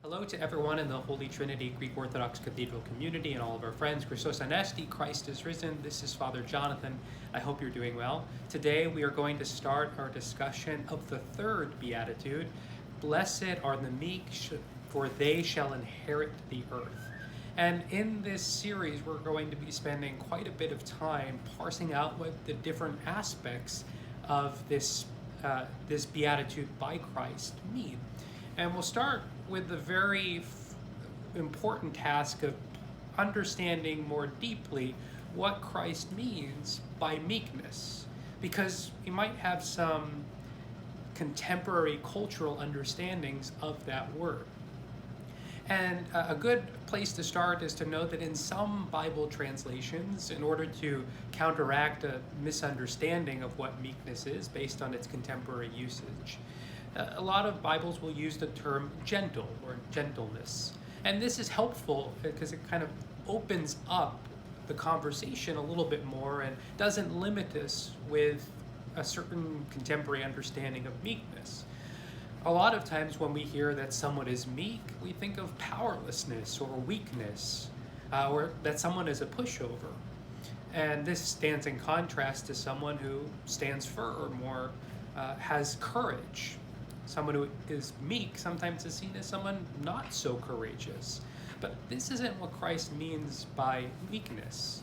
Hello to everyone in the Holy Trinity Greek Orthodox Cathedral community and all of our friends. Christos Anesti, Christ is risen. This is Father Jonathan. I hope you're doing well. Today we are going to start our discussion of the third Beatitude. Blessed are the meek, for they shall inherit the earth. And in this series, we're going to be spending quite a bit of time parsing out what the different aspects of this Beatitude by Christ mean. And we'll start with the very important task of understanding more deeply what Christ means by meekness, because we might have some contemporary cultural understandings of that word. And a good place to start is to note that in some Bible translations, in order to counteract a misunderstanding of what meekness is based on its contemporary usage, a lot of Bibles will use the term gentle or gentleness. And this is helpful because it kind of opens up the conversation a little bit more and doesn't limit us with a certain contemporary understanding of meekness. A lot of times when we hear that someone is meek, we think of powerlessness or weakness, or that someone is a pushover. And this stands in contrast to someone who stands firm or has courage. Someone who is meek sometimes is seen as someone not so courageous. But this isn't what Christ means by meekness.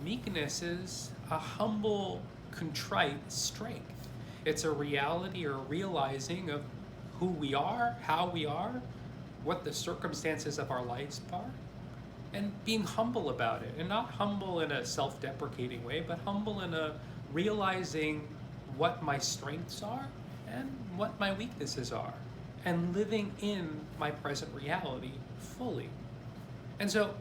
Meekness is a humble, contrite strength. It's a reality or realizing of who we are, how we are, what the circumstances of our lives are, and being humble about it. And not humble in a self-deprecating way, but humble in a realizing what my strengths are and what my weaknesses are, and living in my present reality fully. And so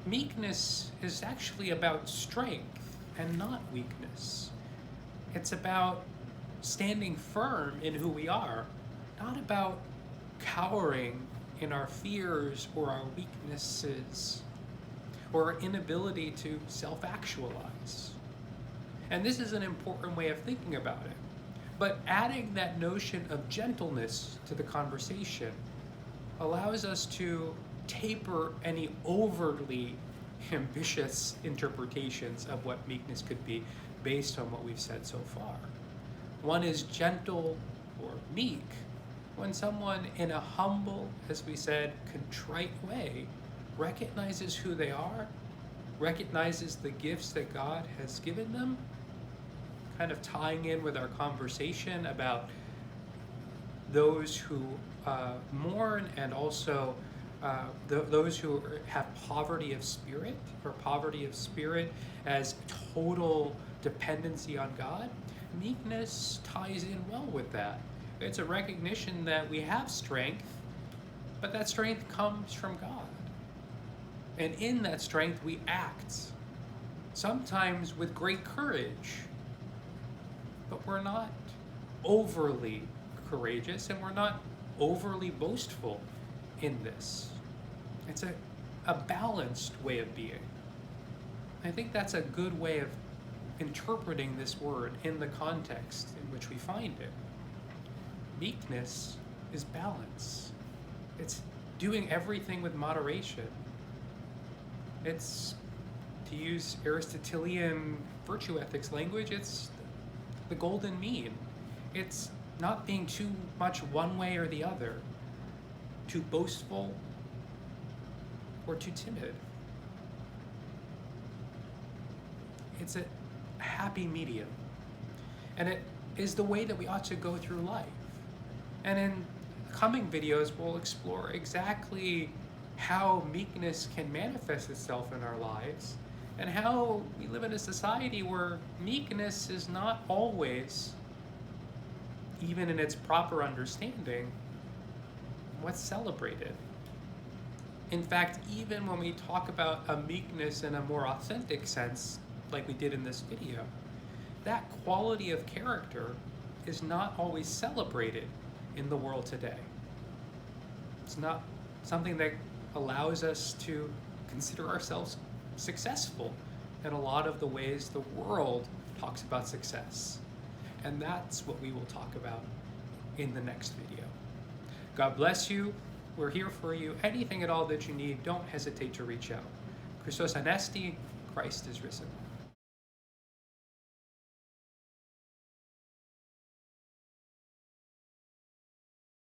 meekness is actually about strength and not weakness. It's about standing firm in who we are, not about cowering in our fears or our weaknesses or our inability to self-actualize. And this is an important way of thinking about it. But adding that notion of gentleness to the conversation allows us to taper any overly ambitious interpretations of what meekness could be based on what we've said so far. One is gentle or meek when someone in a humble, as we said, contrite way recognizes who they are, recognizes the gifts that God has given them, kind of tying in with our conversation about those who mourn and also those who have poverty of spirit, or poverty of spirit as total dependency on God. Meekness ties in well with that. It's a recognition that we have strength, but that strength comes from God. And in that strength we act, sometimes with great courage, but we're not overly courageous and we're not overly boastful in this. It's a balanced way of being. I think that's a good way of interpreting this word in the context in which we find it. Meekness is balance. It's doing everything with moderation. It's, to use Aristotelian virtue ethics language, it's the golden mean. It's not being too much one way or the other, too boastful or too timid. It's a happy medium. And it is the way that we ought to go through life. And in coming videos, we'll explore exactly how meekness can manifest itself in our lives, and how we live in a society where meekness is not always, even in its proper understanding, what's celebrated. In fact, even when we talk about a meekness in a more authentic sense, like we did in this video, that quality of character is not always celebrated in the world today. It's not something that allows us to consider ourselves successful in a lot of the ways the world talks about success. And that's what we will talk about in the next video. God bless you. We're here for you. Anything at all that you need, don't hesitate to reach out. Christos Anesti, Christ is risen.